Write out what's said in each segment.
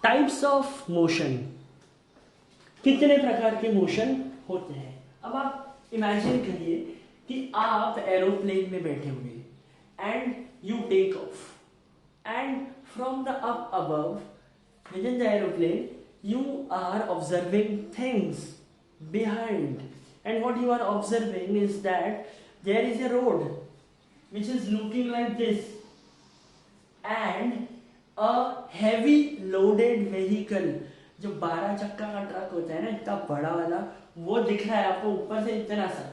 Types of motion, कितने प्रकार के मोशन होते हैं। अब आप इमेजिन करिए कि आप एरोप्लेन में बैठे हुए and you take off and from the up above within the aeroplane you are observing things behind, and what you are observing is that there is a road which is looking like this and a heavy loaded vehicle, जो 12 चक्का का truck होता है ना, इतना बड़ा वाला, वो दिख रहा है आपको ऊपर से इतना सा,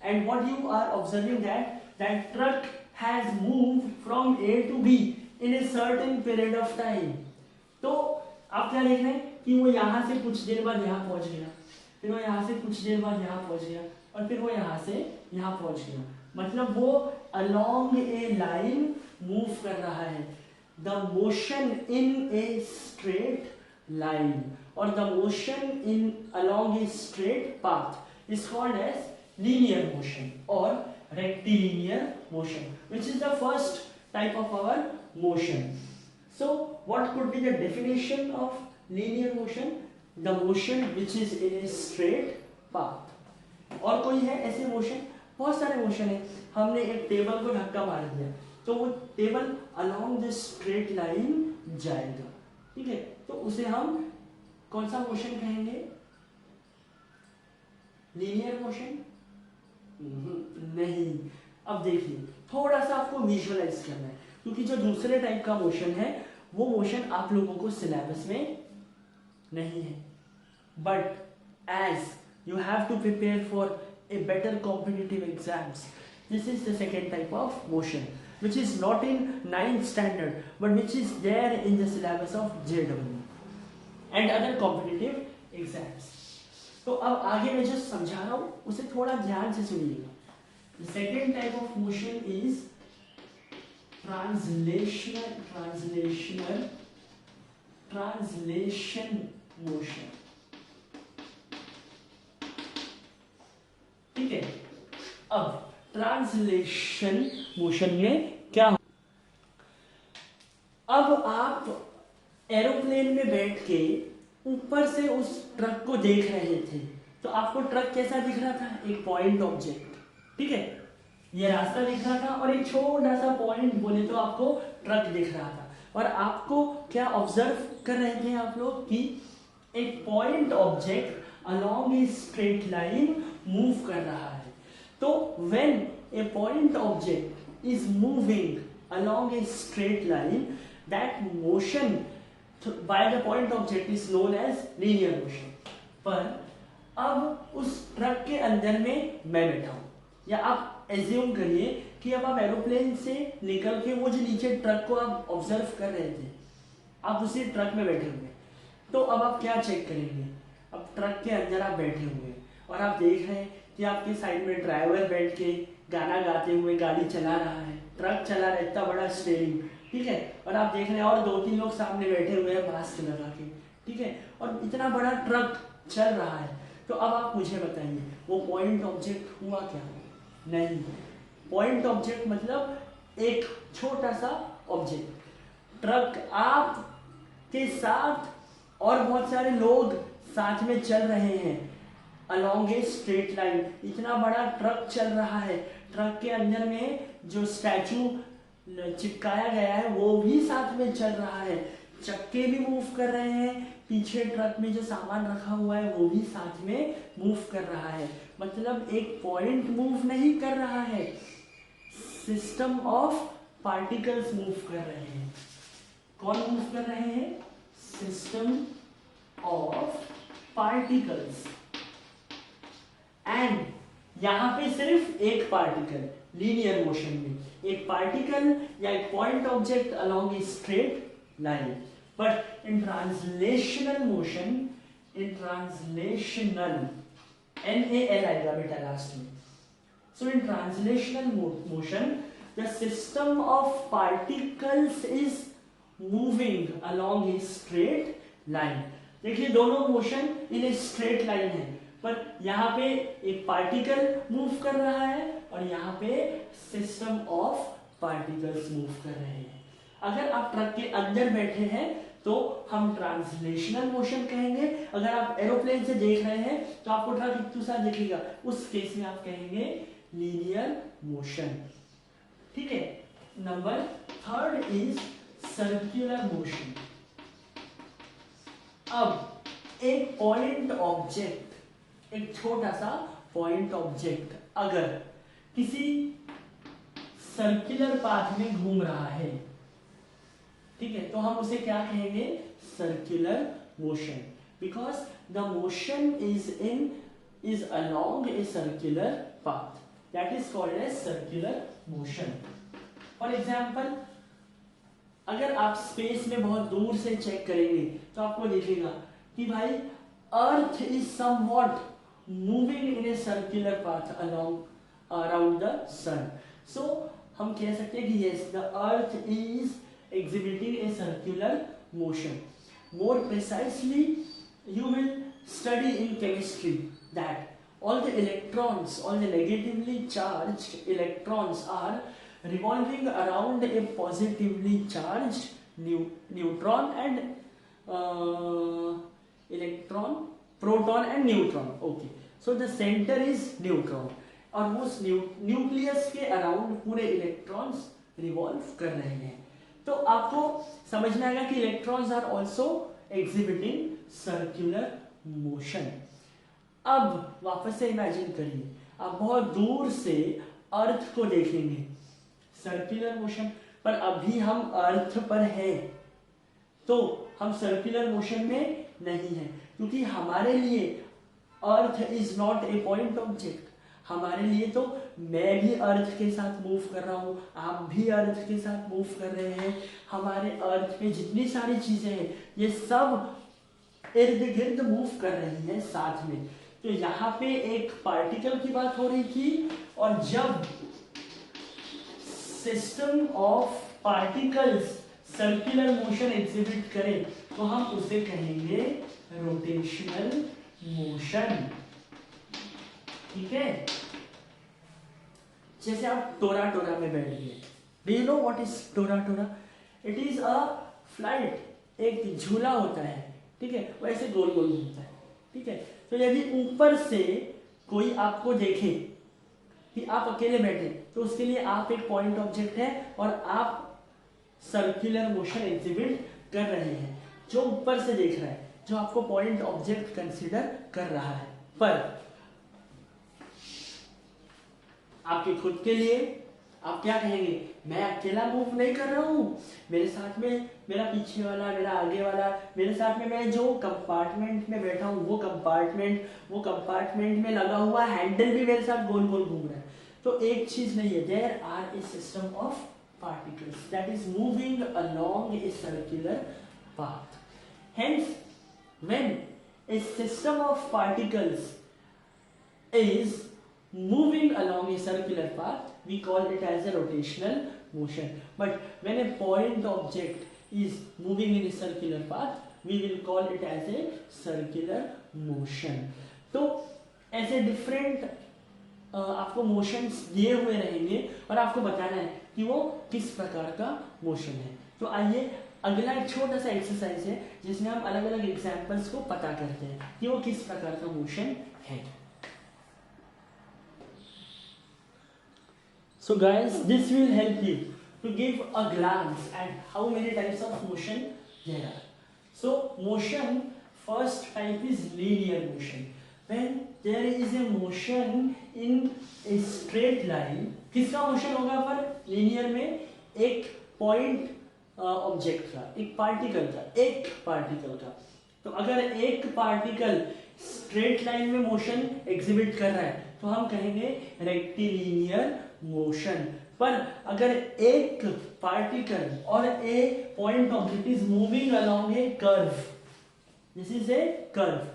and what you are observing that truck has moved from A to B in a certain period of time। तो आप क्या देख रहे हैं कि वो यहाँ से कुछ देर बाद यहाँ पहुंच गया, फिर वो यहाँ से कुछ देर बाद यहाँ पहुंच गया, और फिर वो यहाँ से यहाँ पहुंच गया, मतलब वो along a line मूव कर रहा है। The motion in a straight line or the motion in along a straight path is called as linear motion or rectilinear motion, which is the first type of our motion. So what could be the definition of linear motion? The motion which is in a straight path। और कोई है ऐसे motion? बहुत सारे motion है। हमने एक table को धक्का मार दिया तो वो table along the straight line जाएगा, ठीक है, तो उसे हम कौन सा मोशन कहेंगे? Linear motion? नहीं। अब देखिए, थोड़ा सा आपको विजुअलाइज करना है, क्योंकि जो दूसरे टाइप का मोशन है वो मोशन आप लोगों को सिलेबस में नहीं है, but as you have to prepare for a better competitive exams, this is the second type of motion which is not in 9th standard but which is there in the syllabus of JW and other competitive exams। तो अब आगे मैं जो समझा रहा हूँ उसे थोड़ा ध्यान से सुनिएगा। The second type of motion is translation motion, ठीक है। अब ट्रांसलेशन मोशन में क्या हो, अब आप एरोप्लेन में बैठ के ऊपर से उस ट्रक को देख रहे थे, तो आपको ट्रक कैसा दिख रहा था? एक पॉइंट ऑब्जेक्ट, ठीक है, ये रास्ता दिख रहा था और एक छोटा सा पॉइंट बोले तो आपको ट्रक दिख रहा था, और आपको क्या ऑब्जर्व कर रहे थे आप लोग कि एक point object along a straight line move कर रहा है। तो when a point object is moving along a straight line, that motion by the point object is known as linear motion। पर अब उस ट्रक के अंदर में मैं बैठा हूँ, या आप एज्यूम करिए कि अब आप एरोप्लेन से निकल के वो जो नीचे ट्रक को आप ऑब्जर्व कर रहे थे, आप उसी ट्रक में बैठे हुए, तो अब आप क्या चेक करेंगे? अब ट्रक के अंदर आप बैठे हुए और आप देख रहे हैं कि आपके साइड में ड्राइवर बैठ के गाना गाते हुए गाड़ी चला रहा है, ट्रक चला रहा है, इतना बड़ा स्टीयरिंग, ठीक है, और आप देख रहे हैं और 2-3 लोग सामने बैठे हुए हैं मास्क लगा के, ठीक है, और इतना बड़ा ट्रक चल रहा है। तो अब आप मुझे बताइए वो पॉइंट ऑब्जेक्ट हुआ क्या? नहीं, पॉइंट ऑब्जेक्ट मतलब एक छोटा सा ऑब्जेक्ट। ट्रक आप के साथ और बहुत सारे लोग साथ में चल रहे हैं along a straight line, इतना बड़ा ट्रक चल रहा है, ट्रक के अंदर में जो स्टैचू चिपकाया गया है वो भी साथ में चल रहा है, चक्के भी मूव कर रहे हैं, पीछे ट्रक में जो सामान रखा हुआ है वो भी साथ में मूव कर रहा है, मतलब एक पॉइंट मूव नहीं कर रहा है, सिस्टम ऑफ पार्टिकल्स मूव कर रहे हैं। कौन मूव कर रहे हैं? System of particles. एंड यहां पे सिर्फ एक पार्टिकल, लीनियर मोशन में एक पार्टिकल या एक point object along a straight line, but in translational motion, in translational NAL आएगा बेटा लास्ट में। So in translational motion the system of particles is moving along a straight line. देखिए दोनों motion in a straight line है, पर यहाँ पे एक पार्टिकल मूव कर रहा है और यहाँ पे सिस्टम ऑफ पार्टिकल्स मूव कर रहे हैं। अगर आप ट्रक के अंदर बैठे हैं तो हम ट्रांसलेशनल मोशन कहेंगे। अगर आप एरोप्लेन से देख रहे हैं तो आपको ट्रक इतना सा दिखेगा, उस केस में आप कहेंगे लीनियर मोशन। ठीक है। Number third is circular motion. अब एक पॉइंट ऑब्जेक्ट, एक छोटा सा पॉइंट ऑब्जेक्ट अगर किसी सर्कुलर पाथ में घूम रहा है, ठीक है, तो हम उसे क्या कहेंगे? Circular motion, because the motion is along a circular path, that is called as circular motion. For example, अगर आप स्पेस में बहुत दूर से चेक करेंगे तो आपको दिखेगा कि भाई earth is somewhat moving in a circular path along around the sun. So हम कह सकते हैं कि yes, the earth is exhibiting a circular motion. More precisely, you will study in chemistry that all the electrons, all the negatively charged electrons are revolving around a positively charged neutron and electron, proton and neutron. Okay, so the center is neutron और उस nucleus के around पूरे electrons revolve कर रहे हैं। तो आपको समझ में आएगा कि electrons are also exhibiting circular motion. अब वापस से इमेजिन करिए, आप बहुत दूर से अर्थ को देखेंगे, सर्कुलर मोशन, पर अभी हम अर्थ पर हैं तो हम सर्कुलर मोशन में नहीं है, क्योंकि हमारे लिए earth is not a point object. हमारे लिए तो मैं भी अर्थ के साथ मूव कर रहा हूँ, आप भी अर्थ के साथ मूव कर रहे हैं, हमारे अर्थ पे जितनी सारी चीजें हैं ये सब इर्द गिर्द मूव कर रही हैं साथ में। तो यहाँ पे एक पार्टिकल की बात हो रही थी, और जब system of particles circular motion exhibit करें तो हम उसे कहेंगे रोटेशनल मोशन। ठीक है। जैसे आप टोरा टोरा में बैठ गए, do you know what is Tora Tora? It is a flight, एक झूला होता है, ठीक है, वो ऐसे गोल गोल घूमता है, ठीक है। तो यदि ऊपर से कोई आपको देखे कि आप अकेले बैठे, तो उसके लिए आप एक पॉइंट ऑब्जेक्ट है और आप सर्कुलर मोशन एग्जिबिट कर रहे हैं। जो ऊपर से देख रहा है, जो आपको पॉइंट ऑब्जेक्ट कंसीडर कर रहा है, पर आपके खुद के लिए आप क्या कहेंगे? मैं अकेला मूव नहीं कर रहा हूं, मेरे साथ में मेरा पीछे वाला, मेरा आगे वाला, मेरे साथ में मैं जो कंपार्टमेंट में बैठा हूं वो कंपार्टमेंट में लगा हुआ हैंडल भी मेरे साथ गोल गोल घूम रहा है। तो एक चीज नहीं है, there are a system of particles that is moving along a circular path. Hence when a system of particles is moving along a circular path, we call it as a rotational motion. But when a point object is moving in a circular path, we will call it as a circular motion. तो ऐसे different आपको motions दिए हुए रहेंगे और आपको बताना है कि वो किस प्रकार का मोशन है। तो आइए अगला एक छोटा सा एक्सरसाइज है जिसमें हम अलग अलग एग्जांपल्स को पता करते हैं कि वो किस प्रकार का मोशन है। So guys, this will help you to give a glance at how many types of motion there are. So motion, first type is linear motion. When there is a motion in a straight line, किसका motion होगा पर linear में? एक point object का, एक particle का। तो अगर एक पार्टिकल स्ट्रेट लाइन में मोशन एग्जिबिट कर रहा है तो हम कहेंगे रेक्टिलिनियर मोशन। पर अगर एक पार्टिकल और a point object is moving along a curve, this is a curve,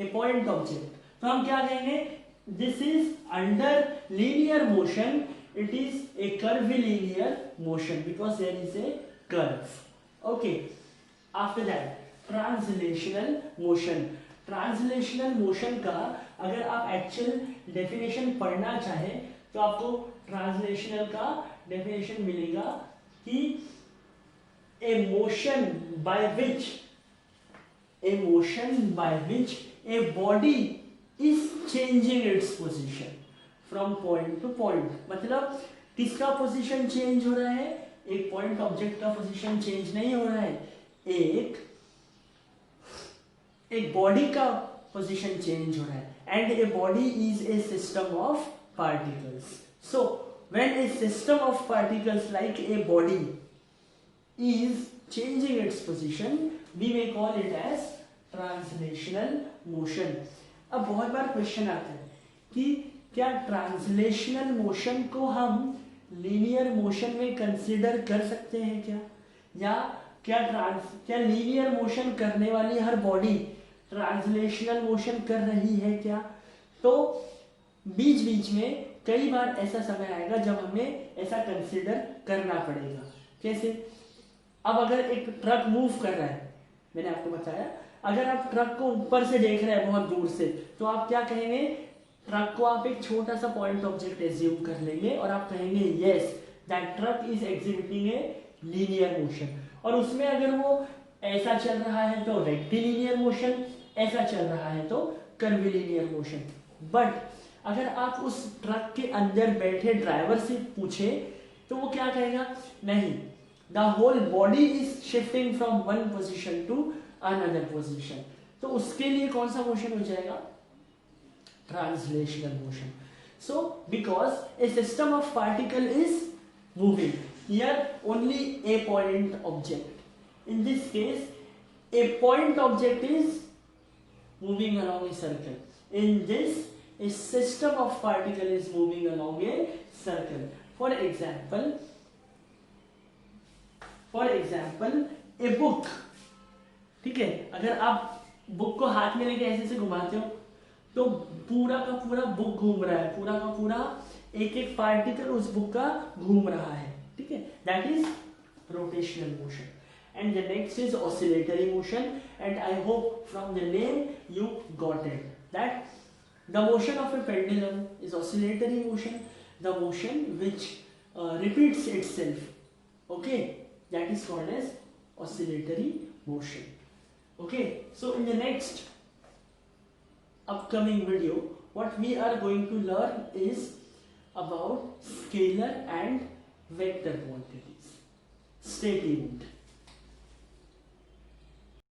a point object, तो हम क्या कहेंगे? This is under linear motion, it is a curvilinear motion because there is a curve. Okay, after that translational motion. Translational motion का अगर आप actual definition पढ़ना चाहें तो आपको ट्रांसलेशनल का डेफिनेशन मिलेगा कि a motion by which a body is changing its position from point to point. मतलब किसका पोजीशन चेंज हो रहा है? एक पॉइंट ऑब्जेक्ट का पोजीशन चेंज नहीं हो रहा है, एक बॉडी का पोजीशन चेंज हो रहा है. And a body is a system of particles. So when a system of particles like a body is changing its position, we may call it as translational motion. अब बहुत बार question आता है कि क्या translational motion को हम linear motion में consider कर सकते हैं क्या, या क्या लीनियर मोशन करने वाली हर बॉडी ट्रांसलेशनल मोशन कर रही है क्या? तो बीच बीच में कई बार ऐसा समय आएगा जब हमें ऐसा कंसीडर करना पड़ेगा. कैसे? अब अगर एक ट्रक मूव कर रहा है, मैंने आपको बताया, अगर आप ट्रक को ऊपर से देख रहे हैं बहुत दूर से, तो आप क्या कहेंगे? ट्रक को आप एक छोटा सा पॉइंट ऑब्जेक्ट एज्यूम कर लेंगे और आप कहेंगे yes that truck is exhibiting a linear motion. और उसमें अगर वो ऐसा चल रहा है तो रेक्टिलिनियर मोशन, ऐसा चल रहा है तो कर्विलिनियर मोशन. बट अगर आप उस ट्रक के अंदर बैठे ड्राइवर से पूछे तो वो क्या कहेगा? नहीं, the whole body is shifting from one position to another position. तो उसके लिए कौन सा मोशन हो जाएगा? Translational motion. So because a system of particle is moving, here only a point object. In this case, a point object is moving along a circle. In this, a system of particle is moving along a circle. For example, a book. ठीक है, अगर आप book को हाथ में लेके ऐसे से घुमाते हो तो पूरा का पूरा बुक घूम रहा है, पूरा का पूरा एक एक पार्टिकल उस बुक का घूम रहा है. ठीक है, that is rotational motion. And the next is oscillatory motion. And I hope from the name you got it that the motion of A pendulum is oscillatory motion, the motion which repeats itself. Okay, that is called as oscillatory motion. Okay, so in the next upcoming video, what we are going to learn is about scalar and vector quantities. Stay tuned.